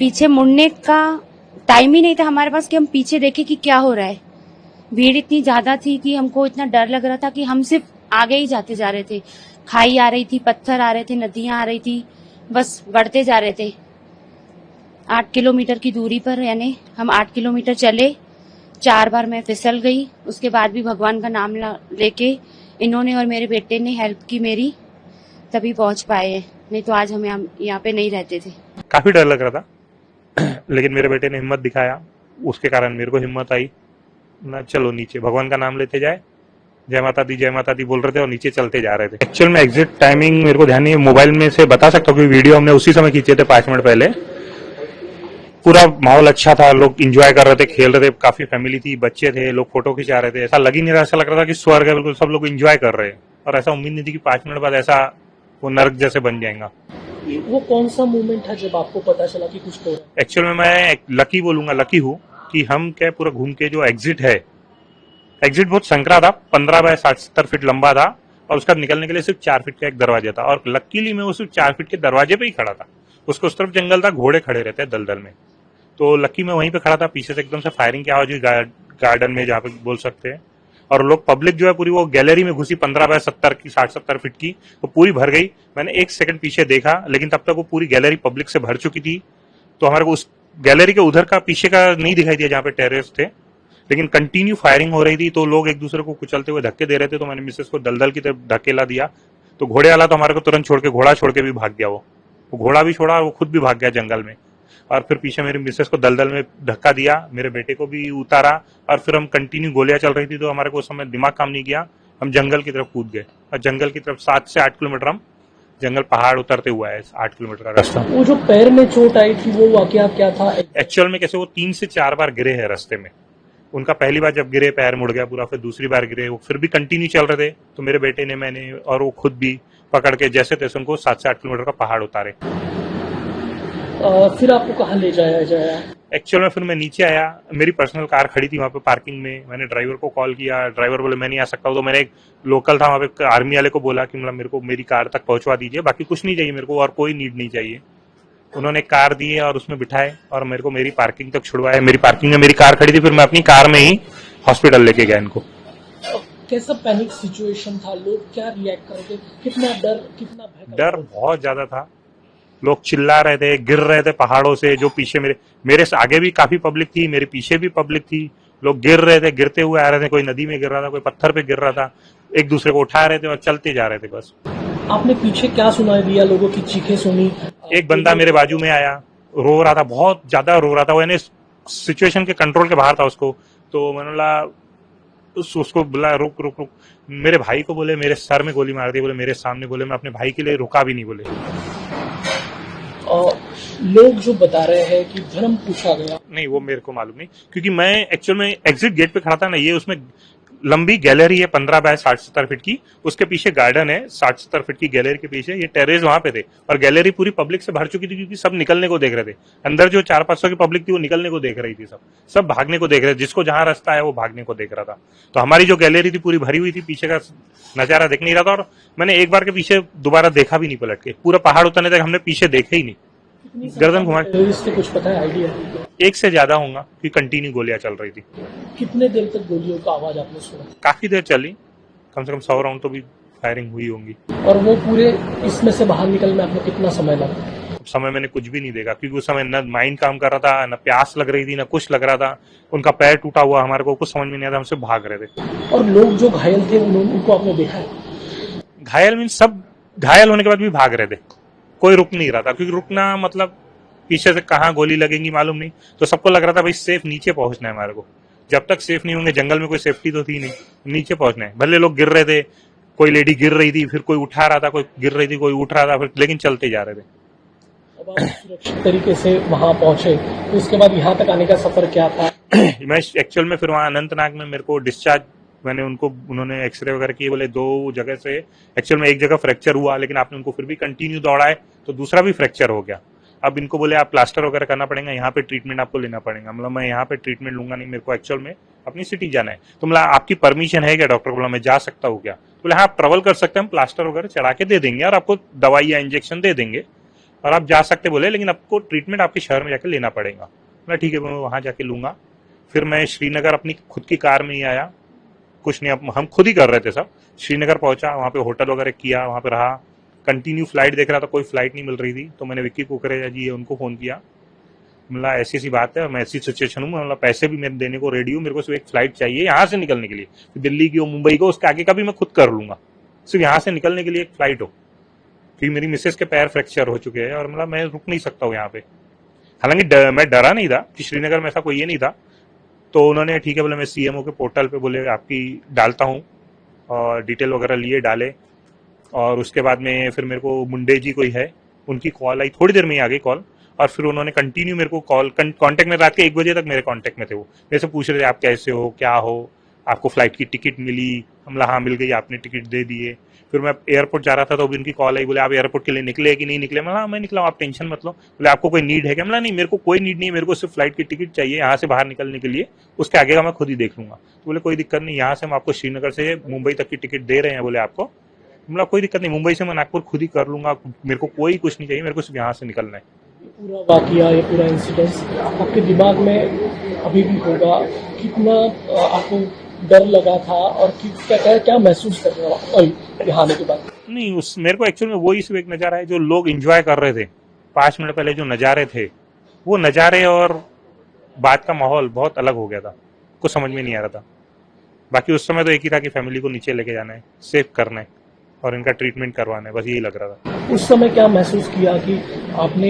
पीछे मुड़ने का टाइम ही नहीं था हमारे पास कि हम पीछे देखें कि क्या हो रहा है। भीड़ इतनी ज्यादा थी कि हमको इतना डर लग रहा था कि हम सिर्फ आगे ही जाते जा रहे थे। खाई आ रही थी, पत्थर आ रहे थे, नदियां आ रही थी, बस बढ़ते जा रहे थे। 8 किलोमीटर की दूरी पर, यानी हम 8 किलोमीटर चले। 4 बार मैं फिसल गई, उसके बाद भी भगवान का नाम लेके इन्होंने और मेरे बेटे ने हेल्प की मेरी, तभी पहुंच पाए। नहीं तो आज हम यहाँ पे नहीं रहते थे। काफी डर लग रहा था लेकिन मेरे बेटे ने हिम्मत दिखाया, उसके कारण मेरे को हिम्मत आई ना, चलो नीचे भगवान का नाम लेते जाए, जय माता दी बोल रहे थे और नीचे चलते जा रहे थे। एक्चुअल में एग्जिट टाइमिंग मेरे को ध्यान नहीं है, मोबाइल में से बता सकता हूँ क्योंकि वीडियो हमने उसी समय खींचे थे 5 मिनट पहले। पूरा माहौल अच्छा था, लोग एंजॉय कर रहे थे, खेल रहे थे, काफी फैमिली थी, बच्चे थे, लोग फोटो खिंचा रहे थे। ऐसा लग ही नहीं रहा, ऐसा लग रहा था कि स्वर्ग है, बिल्कुल सब लोग एंजॉय कर रहे हैं। और ऐसा उम्मीद नहीं थी कि 5 मिनट बाद ऐसा वो नर्क जैसे बन जाएगा। वो कौन सा मोमेंट था जब आपको पता चला कि कुछ हो रहा है? एक्चुअल में मैं लकी बोलूंगा, लकी हूँ कि हम क्या पूरा घूम के जो एग्जिट है, एग्जिट बहुत संकरा था, 15 बाय 60-70 फीट लंबा था और उसका निकलने के लिए सिर्फ 4 फीट का एक दरवाजा था। और लकीली मैं वो सिर्फ 4 फीट के दरवाजे पे ही खड़ा था, उसको उस तरफ जंगल था, घोड़े खड़े रहते हैं दलदल में, तो लकी मैं वहीं पे खड़ा था। पीछे से एकदम से फायरिंग की आवाज हुई गार्डन में, जहाँ पे बोल सकते हैं। और लोग पब्लिक जो है पूरी वो गैलरी में घुसी, 15 बाय 70 की 60-70 फीट की, वो पूरी भर गई। मैंने 1 सेकंड पीछे देखा, लेकिन तब तक वो पूरी गैलरी पब्लिक से भर चुकी थी। तो हमारे को उस गैलरी के उधर का पीछे का नहीं दिखाई दिया जहाँ पे टेरेस थे, लेकिन कंटिन्यू फायरिंग हो रही थी। तो लोग एक दूसरे को कुचलते हुए धक्के दे रहे थे, तो मैंने मिसेस को दलदल की तरफ धकेला दिया। तो घोड़े वाला तो हमारे को तुरंत छोड़ के, घोड़ा छोड़ के भी भाग गया। वो घोड़ा भी छोड़ा और वो खुद भी भाग गया जंगल में। और फिर पीछे मेरी मिसेस को दलदल में धक्का दिया, मेरे बेटे को भी उतारा, और फिर हम कंटिन्यू गोलियां चल रही थी, तो हमारे को उस समय दिमाग काम नहीं किया, हम जंगल की तरफ कूद गए। और जंगल की तरफ 7 से 8 किलोमीटर हम जंगल पहाड़ उतरते हुआ है, 8 किलोमीटर का रास्ता। वो जो पैर में चोट आई थी वो वाकया क्या था? एक्चुअल में कैसे वो 3 से 4 बार गिरे हैं रास्ते में। उनका पहली बार जब गिरे पैर मुड़ गया पूरा, फिर दूसरी बार गिरे, वो फिर भी कंटिन्यू चल रहे थे। तो मेरे बेटे ने, मैंने और वो खुद भी पकड़ के जैसे तैसे उनको 7 से 8 किलोमीटर का पहाड़ उतारे। फिर आपको कहाँ ले जाया जाया? एक्चुअल में फिर मैं नीचे आया, मेरी पर्सनल कार खड़ी थी वहाँ पे पार्किंग में। मैंने ड्राइवर को कॉल किया, ड्राइवर बोले मैं नहीं आ सकता हूँ। तो मैंने एक लोकल था वहाँ पे आर्मी वाले को बोला कि मतलब मेरे को मेरी कार तक पहुंचवा दीजिए, बाकी कुछ नहीं चाहिए मेरे को, और कोई नीड नहीं चाहिए। उन्होंने कार दी और उसमें बिठाए और मेरे को मेरी पार्किंग तक छुड़वाया। मेरी पार्किंग में मेरी कार खड़ी थी, फिर मैं अपनी कार में ही हॉस्पिटल लेके गया इनको। कैसा पैनिक सिचुएशन था? लोग क्या रिएक्ट कर रहे थे? कितना डर, कितना भय? डर बहुत ज्यादा था, लोग चिल्ला रहे थे, गिर रहे थे पहाड़ों से। जो पीछे मेरे से आगे भी काफी पब्लिक थी, मेरे पीछे भी पब्लिक थी। लोग गिर रहे थे, गिरते हुए आ रहे थे, कोई नदी में गिर रहा था, कोई पत्थर पे गिर रहा था, एक दूसरे को उठा रहे थे और चलते जा रहे थे बस। आपने पीछे क्या सुनाई दिया? लोगों की चीखें सुनी? एक बंदा मेरे बाजू में आया, रो रहा था, बहुत ज्यादा रो रहा था, वो सिचुएशन के कंट्रोल के बाहर था उसको। तो मैंने बोला, उसको बोला रुक रुक रुक। मेरे भाई को बोले मेरे सर में गोली मार दी, बोले मेरे सामने, बोले मैं अपने भाई के लिए रुका भी नहीं, बोले। और लोग जो बता रहे हैं कि धर्म पूछा गया, नहीं वो मेरे को मालूम नहीं, क्योंकि मैं एक्चुअल में एग्जिट गेट पे खड़ा था ना। ये उसमें लंबी गैलरी है 15 बाय 60-70 फीट की, उसके पीछे गार्डन है 60-70 फीट की गैलरी के पीछे। ये टेरेस वहां पे थे और गैलरी पूरी पब्लिक से भर चुकी थी, क्योंकि सब निकलने को देख रहे थे। अंदर जो 400-500 की पब्लिक थी वो निकलने को देख रही थी, सब भागने को देख रहे थे, जिसको जहां रास्ता है वो भागने को देख रहा था। तो हमारी जो गैलरी थी पूरी भरी हुई थी, पीछे का नजारा देख नहीं रहा था। और मैंने एक बार के पीछे दोबारा देखा भी नहीं पलट के, पूरा पहाड़ उतरने तक हमने पीछे देखे ही नहीं, गर्दन घुमा। इससे कुछ पता है, आइडिया? एक से ज्यादा होगा, कि कंटिन्यू गोलियां चल रही थी। कितने देर तक गोलियों का आवाज आपने सुना? काफी देर चली, कम से कम 100 राउंड तो भी फायरिंग हुई होंगी। और वो पूरे इसमें से बाहर निकलने में आपको कितना समय लगा? समय मैंने कुछ भी नहीं देखा, क्योंकि उस समय न माइंड काम कर रहा था, न प्यास लग रही थी, न कुछ लग रहा था। उनका पैर टूटा हुआ, हमारे को कुछ समझ में नहीं आता, हमसे भाग रहे थे। और लोग जो घायल थे उनको आपने देखा है? घायल मीन सब घायल होने के बाद भी भाग रहे थे, कोई रुक नहीं रहा था, क्योंकि रुकना मतलब पीछे से कहाँ गोली लगेगी मालूम नहीं। तो सबको लग रहा था भाई सेफ नीचे पहुंचना है हमारे को, जब तक सेफ नहीं होंगे, जंगल में कोई सेफ्टी तो थी नहीं, नीचे पहुंचना है। भले लोग गिर रहे थे, कोई लेडी गिर रही थी, फिर कोई उठा रहा था, कोई गिर रही थी, कोई उठ रहा था, फिर लेकिन चलते जा रहे थे। अब आप सुरक्षित तरीके से वहां पहुंचे, तो उसके बाद यहाँ तक आने का सफर क्या था? मैं एक्चुअल में फिर वहां अनंतनाग में मेरे को डिस्चार्ज, उन्होंने एक्सरे वगैरह किए, बोले 2 जगह से एक्चुअल में एक जगह फ्रैक्चर हुआ, लेकिन आपने उनको फिर भी कंटिन्यू दौड़ाए तो दूसरा भी फ्रैक्चर हो गया। अब इनको बोले आप प्लास्टर वगैरह करना पड़ेगा, यहाँ पे ट्रीटमेंट आपको लेना पड़ेगा। मतलब मैं यहाँ पे ट्रीटमेंट लूंगा नहीं, मेरे को एक्चुअल में अपनी सिटी जाना है। तो मतलब आपकी परमिशन है क्या? डॉक्टर बोला मैं जा सकता हूँ क्या? बोले हाँ आप ट्रेवल कर सकते हैं, हम प्लास्टर वगैरह चढ़ा के दे देंगे और आपको दवाई या इंजेक्शन दे देंगे, और आप जा सकते बोले, लेकिन आपको ट्रीटमेंट आपके शहर में जाकर लेना पड़ेगा। मैं ठीक है, मैं वहां जाके लूंगा। फिर मैं श्रीनगर अपनी खुद की कार में ही आया, कुछ नहीं, हम खुद ही कर रहे थे सब। श्रीनगर पहुंचा, वहां पे होटल वगैरह किया, वहां पे रहा, कंटिन्यू फ्लाइट देख रहा था, कोई फ्लाइट नहीं मिल रही थी। तो मैंने विक्की कुकरेजा जी है उनको फोन किया, मतलब ऐसी ऐसी बात है, मैं ऐसी सिचुएशन हूँ, मतलब पैसे भी मेरे देने को रेडी हूँ, मेरे को सिर्फ एक फ्लाइट चाहिए यहाँ से निकलने के लिए, दिल्ली की हो, मुंबई को, उसके आगे का भी मैं खुद कर लूंगा, सिर्फ यहाँ से निकलने के लिए एक फ्लाइट हो, क्योंकि मेरी मिसेस के पैर फ्रैक्चर हो चुके हैं और मतलब मैं रुक नहीं सकता हूँ यहाँ पे। हालांकि मैं डरा नहीं था कि श्रीनगर में ऐसा कोई ये नहीं था। तो उन्होंने ठीक है बोले, मैं सीएमओ के पोर्टल पे बोले आपकी डालता हूँ, और डिटेल वगैरह लिए डाले। और उसके बाद में फिर मेरे को मुंडे जी कोई है, उनकी कॉल आई, थोड़ी देर में ही आ गई कॉल। और फिर उन्होंने कंटिन्यू मेरे को कॉल कांटेक्ट में, रात के 1 बजे तक मेरे कांटेक्ट में थे। वो मेरे से पूछ रहे थे आप कैसे हो, क्या हो, आपको फ्लाइट की टिकट मिली? हमला हाँ मिल गई, आपने टिकट दे दिए। फिर मैं एयरपोर्ट जा रहा था तो भी उनकी कॉल आई, बोले आप एयरपोर्ट के लिए निकले कि नहीं निकले? मैं मैं निकला, आप टेंशन मत लो। बोले आपको कोई नीड है क्या? मैं नहीं, मेरे को कोई नीड नहीं है, मेरे को सिर्फ फ्लाइट की टिकट चाहिए यहाँ से बाहर निकलने के लिए, उसके आगे का मैं खुद ही देख लूंगा। तो बोले कोई दिक्कत नहीं, यहाँ से हम आपको श्रीनगर से मुंबई तक की टिकट दे रहे हैं, बोले आपको, मतलब कोई दिक्कत नहीं, मुंबई से मैं नागपुर खुद ही कर लूंगा, मेरे को कोई कुछ नहीं चाहिए, मेरे को सिर्फ यहाँ से निकलना है। पूरा वाकया, ये पूरा इंसिडेंस आपके दिमाग में अभी भी होगा, कितना आपको डर लगा था और क्या महसूस कर रहा था यहाँ आने के बाद? नहीं, उस मेरे को एक्चुअल में वही सिर्फ एक नज़ारा है जो लोग एंजॉय कर रहे थे 5 मिनट पहले, जो नज़ारे थे वो नज़ारे और बात का माहौल बहुत अलग हो गया था, कुछ समझ में नहीं आ रहा था। बाकी उस समय तो एक ही था कि फैमिली को नीचे लेके जाना है, सेफ करना है और इनका ट्रीटमेंट करवाना है, बस यही लग रहा था। उस समय क्या महसूस किया कि आपने?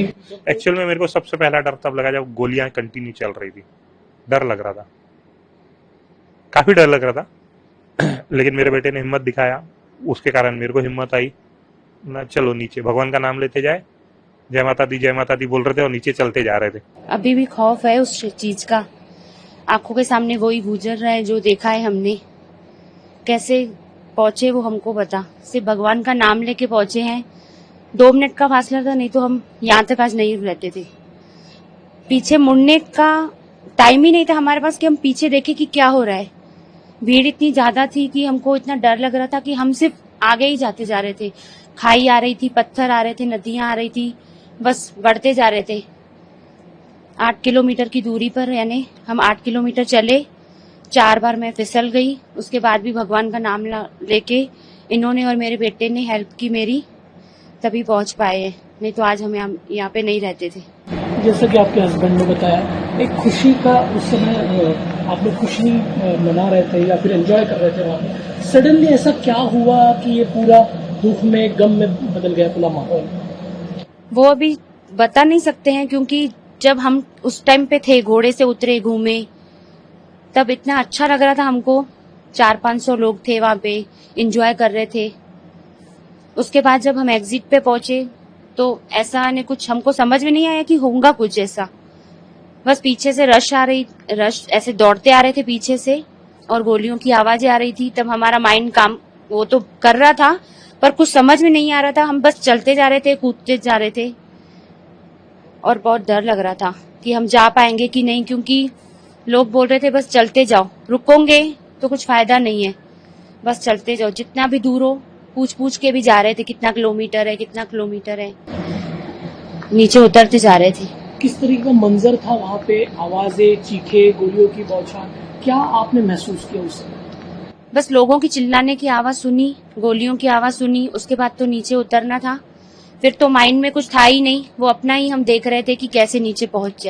एक्चुअल में मेरे को सबसे पहला डर तब लगा जब गोलियां कंटिन्यू चल रही थी, डर लग रहा था, काफी डर लग रहा था। लेकिन मेरे बेटे ने हिम्मत दिखाया, उसके कारण मेरे को हिम्मत आई ना, चलो नीचे, भगवान का नाम लेते जाए, जय माता दी बोल रहे थे और नीचे चलते जा रहे थे। अभी भी खौफ है उस चीज का, आंखों के सामने वही गुजर रहा है जो देखा है हमने। कैसे पहुंचे वो हमको पता, सिर्फ भगवान का नाम लेके पहुंचे हैं। 2 मिनट का फासला था, नहीं तो हम यहाँ तक आज नहीं रहते थे। पीछे मुड़ने का टाइम ही नहीं था हमारे पास कि हम पीछे देखें कि क्या हो रहा है। भीड़ इतनी ज्यादा थी कि हमको इतना डर लग रहा था कि हम सिर्फ आगे ही जाते जा रहे थे। खाई आ रही थी, पत्थर आ रहे थे, नदियां आ रही थी, बस बढ़ते जा रहे थे। 8 किलोमीटर की दूरी पर, यानी हम 8 किलोमीटर चले, 4 बार मैं फिसल गई। उसके बाद भी भगवान का नाम लेके इन्होंने और मेरे बेटे ने हेल्प की मेरी, तभी पहुंच पाए हैं, नहीं तो आज हम यहाँ पे नहीं रहते थे। जैसा कि आपके हस्बैंड ने बताया, एक खुशी का उस समय आप लोग खुशी मना रहे थे या फिर एंजॉय कर रहे थे वहाँ पे, सडनली ऐसा क्या हुआ कि ये पूरा दुख में, गम में बदल गया पूरा माहौल? वो अभी बता नहीं सकते हैं, क्योंकि जब हम उस टाइम पे थे, घोड़े से उतरे, घूमे, तब इतना अच्छा लग रहा था हमको। 400-500 लोग थे वहां पे, एंजॉय कर रहे थे। उसके बाद जब हम एग्जिट पे पहुंचे तो ऐसा ने कुछ हमको समझ में नहीं आया कि होगा कुछ ऐसा। बस पीछे से रश ऐसे दौड़ते आ रहे थे पीछे से, और गोलियों की आवाजें आ रही थी। तब हमारा माइंड काम वो तो कर रहा था, पर कुछ समझ में नहीं आ रहा था। हम बस चलते जा रहे थे, कूदते जा रहे थे, और बहुत डर लग रहा था कि हम जा पाएंगे कि नहीं, क्योंकि लोग बोल रहे थे बस चलते जाओ, रुकोगे तो कुछ फायदा नहीं है, बस चलते जाओ, जितना भी दूर हो। पूछ के भी जा रहे थे कितना किलोमीटर है, नीचे उतरते जा रहे थे। किस तरीके का मंजर था वहाँ पे? आवाजें, चीखे, गोलियों की बौछार, क्या आपने महसूस किया उस समय? बस लोगों की चिल्लाने की आवाज सुनी, गोलियों की आवाज सुनी, उसके बाद तो नीचे उतरना था। फिर तो माइंड में कुछ था ही नहीं, वो अपना ही हम देख रहे थे कि कैसे नीचे पहुंच जाए।